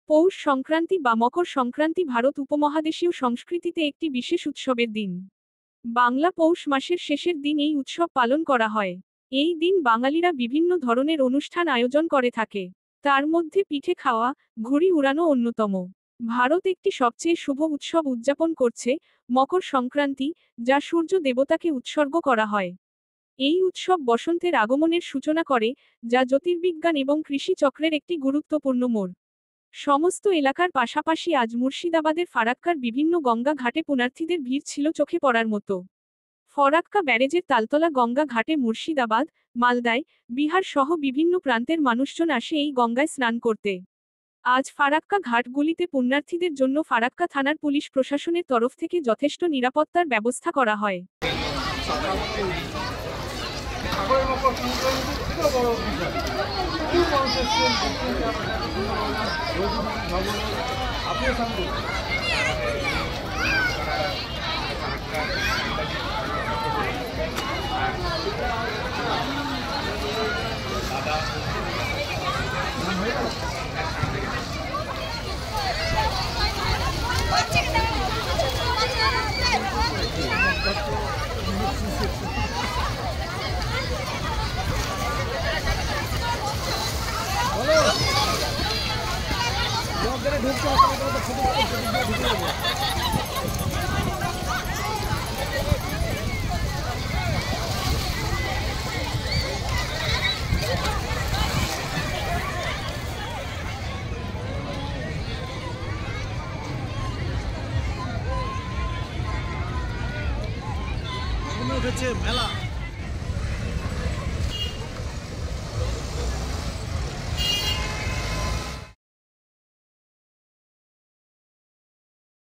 পৌষ সংক্রান্তি বা মকর সংক্রান্তি ভারত উপমহাদেশীয় সংস্কৃতিতে একটি বিশেষ উৎসবের দিন। বাংলা পৌষ মাসের শেষের দিন এই উৎসব পালন করা হয়। এই দিন বাঙালিরা বিভিন্ন ধরনের অনুষ্ঠান আয়োজন করে থাকে। তার মধ্যে পিঠে খাওয়া, ঘুড়ি উড়ানো অন্যতম। ভারত একটি সবচেয়ে শুভ উৎসব উদযাপন করছে, মকর সংক্রান্তি, যা সূর্য দেবতাকে উৎসর্গ করা হয়। এই উৎসব বসন্তের আগমনের সূচনা করে, যা জ্যোতির্বিজ্ঞান এবং কৃষি চক্রের একটি গুরুত্বপূর্ণ মোড়। সমস্ত এলাকার পাশাপাশি আজ মুর্শিদাবাদের ফারাক্কার বিভিন্ন গঙ্গা ঘাটে পুণ্যার্থীদের ভিড় ছিল চোখে পড়ার মতো। ফরাক্কা ব্যারেজের তালতলা গঙ্গা ঘাটে মুর্শিদাবাদ, মালদায়, বিহার সহ বিভিন্ন প্রান্তের মানুষজন আসে এই গঙ্গায় স্নান করতে। আজ ফারাক্কা ঘাটগুলিতে পুণ্যার্থীদের জন্য ফারাক্কা থানার পুলিশ প্রশাসনের তরফ থেকে যথেষ্ট নিরাপত্তার ব্যবস্থা করা হয়। উঠেছে মেলা।